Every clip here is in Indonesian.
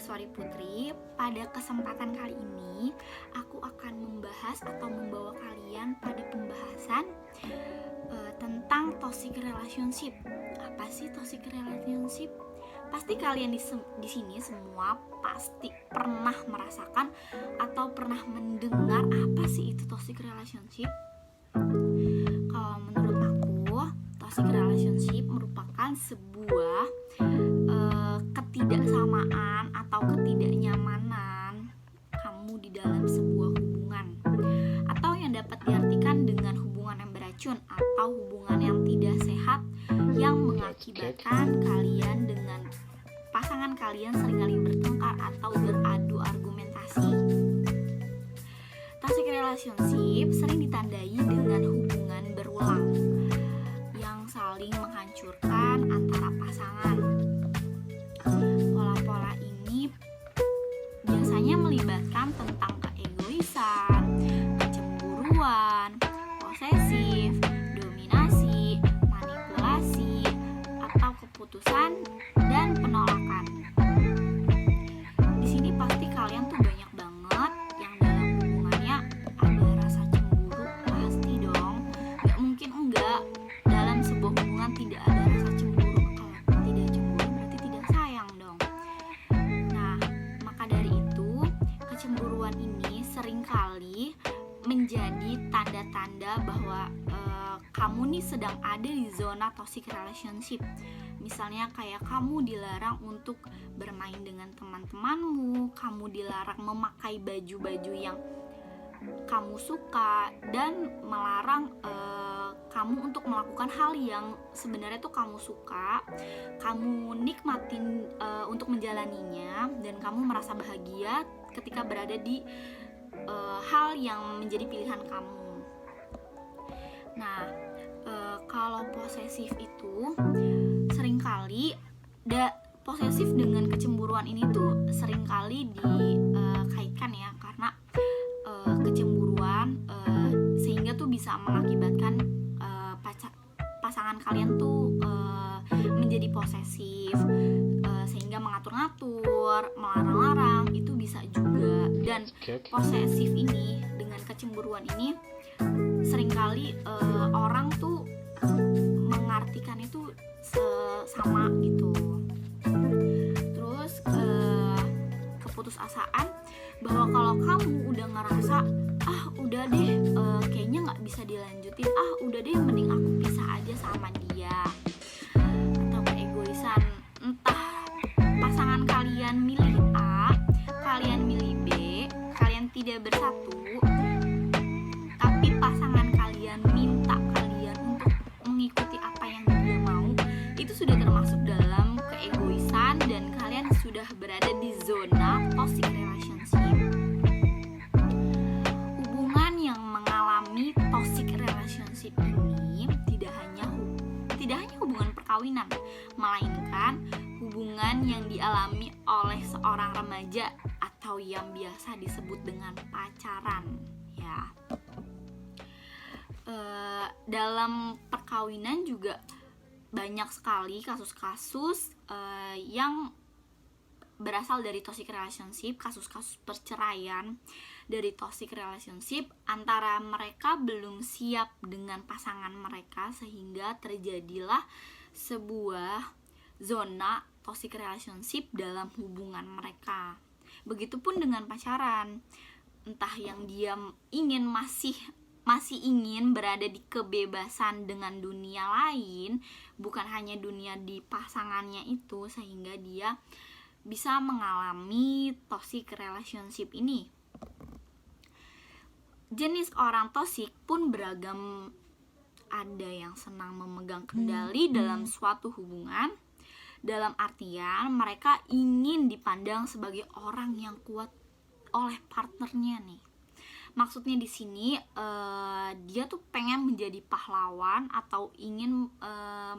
mahasiswa Putri. Pada kesempatan kali ini, aku akan membahas atau membawa kalian pada pembahasan tentang toxic relationship. Apa sih toxic relationship? Pasti kalian di sini semua pasti pernah merasakan atau pernah mendengar apa sih itu toxic relationship. Kalau menurut aku, toxic relationship merupakan sebuah ketidaksamaan atau ketidaknyamanan kamu di dalam sebuah hubungan, atau yang dapat diartikan dengan hubungan yang beracun atau hubungan yang tidak sehat yang mengakibatkan kalian dengan pasangan kalian seringkali bertengkar atau beradu argumentasi. Toxic relationship sering ditandai dengan hubungan berulang yang saling menghancurkan antara pasangan. Pola-pola ini biasanya melibatkan tentang keegoisan, kecemburuan, posesif, dominasi, manipulasi, atau keputusan dan penolakan. Di sini pasti kalian tuh banyak banget yang dalam hubungannya ada rasa cemburu, pasti dong. Gak mungkin enggak dalam sebuah hubungan tidak ada rasa cemburu. Kalau tidak cemburu berarti tidak sayang dong. Nah, maka dari itu kecemburuan ini seringkali menjadi tanda-tanda bahwa kamu nih sedang ada di zona toxic relationship. Misalnya kayak kamu dilarang untuk bermain dengan teman-temanmu, kamu dilarang memakai baju-baju yang kamu suka, dan melarang kamu untuk melakukan hal yang sebenarnya tuh kamu suka, kamu nikmatin untuk menjalaninya, dan kamu merasa bahagia ketika berada di hal yang menjadi pilihan kamu. Nah, kalau posesif itu seringkali posesif dengan kecemburuan ini tuh seringkali dikaitkan ya, karena kecemburuan sehingga tuh bisa mengakibatkan pasangan kalian tuh menjadi posesif, sehingga mengatur-ngatur, melarang-larang, itu bisa juga. Dan posesif ini dengan kecemburuan ini seringkali orang tuh mengartikan itu sama gitu. Terus keputusasaan bahwa kalau kamu udah ngerasa udah deh kayaknya nggak bisa dilanjutin, udah deh mending aku pisah aja sama dia, atau keegoisan, entah pasangan kalian milih A, kalian milih B, kalian tidak bersatu, tapi pasangan kalian minta kalian untuk mengikuti apa yang dia mau, itu sudah termasuk dalam keegoisan dan kalian sudah berada di zona toxic relationship. Hubungan yang mengalami toxic relationship ini tidak hanya hubungan perkawinan, melainkan hubungan yang dialami oleh seorang remaja atau yang biasa disebut dengan pacaran ya. Dalam perkawinan juga banyak sekali kasus-kasus yang berasal dari toxic relationship, kasus-kasus perceraian dari toxic relationship antara mereka belum siap dengan pasangan mereka, sehingga terjadilah sebuah zona toxic relationship dalam hubungan mereka. Begitupun dengan pacaran, entah yang dia ingin masih ingin berada di kebebasan dengan dunia lain, bukan hanya dunia di pasangannya itu, sehingga dia bisa mengalami toxic relationship ini. Jenis orang toxic pun beragam. Ada yang senang memegang kendali dalam suatu hubungan, dalam artian mereka ingin dipandang sebagai orang yang kuat oleh partnernya nih. Maksudnya di sini dia tuh pengen menjadi pahlawan atau ingin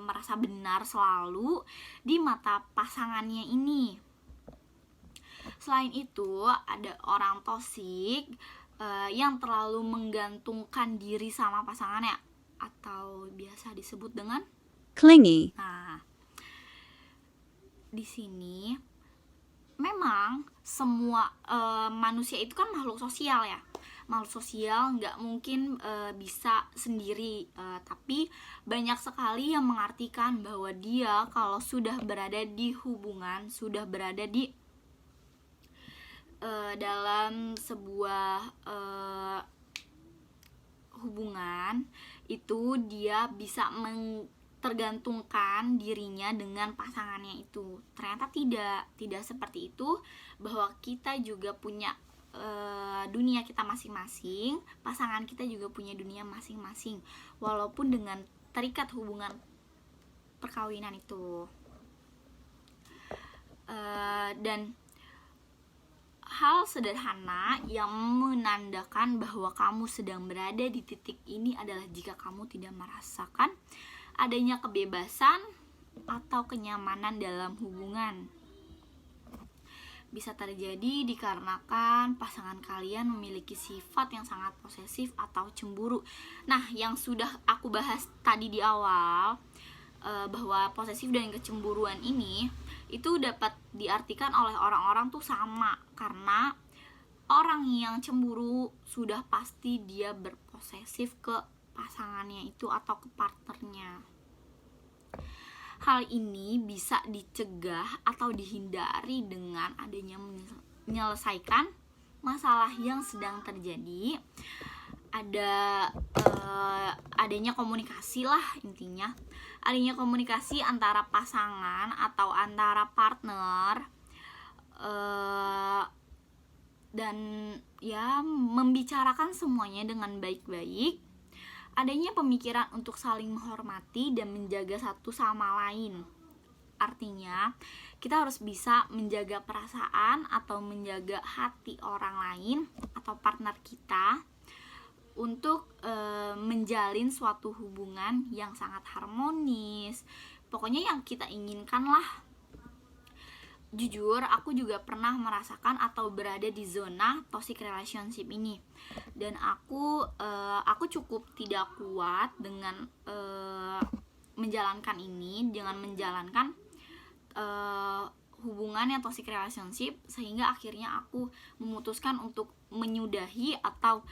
merasa benar selalu di mata pasangannya ini. Selain itu, ada orang toksik yang terlalu menggantungkan diri sama pasangannya atau biasa disebut dengan clingy. Nah, di sini memang semua manusia itu kan makhluk sosial ya, makhluk sosial, nggak mungkin bisa sendiri, tapi banyak sekali yang mengartikan bahwa dia kalau sudah berada di hubungan, sudah berada di dalam sebuah hubungan itu, dia bisa tergantungkan dirinya dengan pasangannya itu. Ternyata tidak seperti itu, bahwa kita juga punya dunia kita masing-masing, pasangan kita juga punya dunia masing-masing, walaupun dengan terikat hubungan perkawinan itu. Dan hal sederhana yang menandakan bahwa kamu sedang berada di titik ini adalah jika kamu tidak merasakan adanya kebebasan atau kenyamanan dalam hubungan. Bisa terjadi dikarenakan pasangan kalian memiliki sifat yang sangat posesif atau cemburu. Nah, yang sudah aku bahas tadi di awal, bahwa posesif dan kecemburuan ini itu dapat diartikan oleh orang-orang tuh sama, karena orang yang cemburu sudah pasti dia berposesif ke pasangannya itu atau ke partnernya. Hal ini bisa dicegah atau dihindari dengan adanya menyelesaikan masalah yang sedang terjadi. Adanya komunikasi lah intinya. Adanya komunikasi antara pasangan atau antara partner, dan ya membicarakan semuanya dengan baik-baik. Adanya pemikiran untuk saling menghormati dan menjaga satu sama lain. Artinya, kita harus bisa menjaga perasaan atau menjaga hati orang lain atau partner kita untuk menjalin suatu hubungan yang sangat harmonis. Pokoknya yang kita inginkan lah. Jujur, aku juga pernah merasakan atau berada di zona toxic relationship ini, dan aku cukup tidak kuat dengan menjalankan ini, dengan menjalankan hubungan yang toxic relationship, sehingga akhirnya aku memutuskan untuk menyudahi atau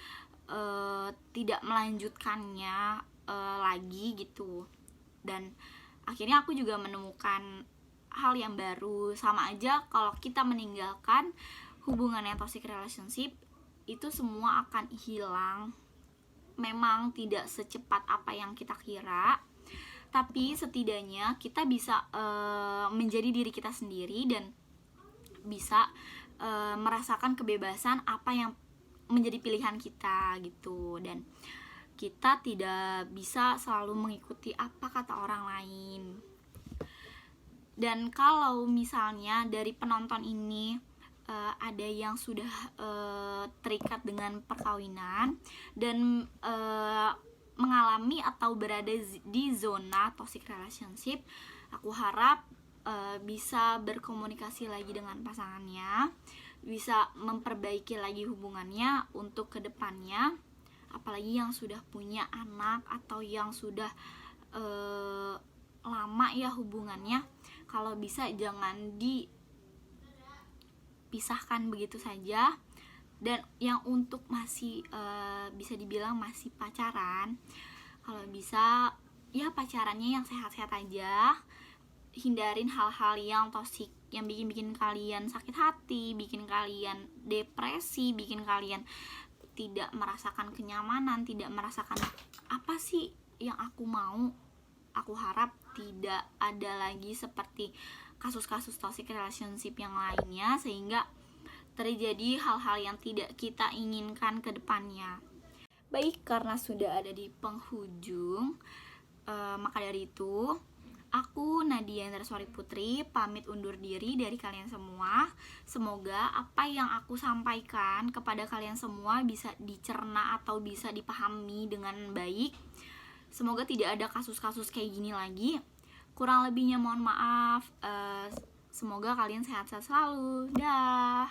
tidak melanjutkannya lagi gitu. Dan akhirnya aku juga menemukan hal yang baru. Sama aja kalau kita meninggalkan hubungan yang toxic relationship, itu semua akan hilang. Memang tidak secepat apa yang kita kira, tapi setidaknya kita bisa menjadi diri kita sendiri dan bisa merasakan kebebasan apa yang menjadi pilihan kita gitu. Dan kita tidak bisa selalu mengikuti apa kata orang lain. Dan kalau misalnya dari penonton ini ada yang sudah terikat dengan perkawinan dan mengalami atau berada di zona toxic relationship, aku harap bisa berkomunikasi lagi dengan pasangannya, bisa memperbaiki lagi hubungannya untuk kedepannya. Apalagi yang sudah punya anak atau yang sudah lama ya hubungannya, kalau bisa jangan dipisahkan begitu saja. Dan yang untuk masih bisa dibilang masih pacaran, kalau bisa ya pacarannya yang sehat-sehat aja. Hindarin hal-hal yang toksik, yang bikin kalian sakit hati, bikin kalian depresi, bikin kalian tidak merasakan kenyamanan, tidak merasakan apa sih yang aku mau. Aku harap tidak ada lagi seperti kasus-kasus toxic relationship yang lainnya, sehingga terjadi hal-hal yang tidak kita inginkan ke depannya. Baik, karena sudah ada di penghujung, maka dari itu aku Nadia Indraswari Putri pamit undur diri dari kalian semua. Semoga apa yang aku sampaikan kepada kalian semua bisa dicerna atau bisa dipahami dengan baik. Semoga tidak ada kasus-kasus kayak gini lagi. Kurang lebihnya mohon maaf. Semoga kalian sehat-sehat selalu. Dah.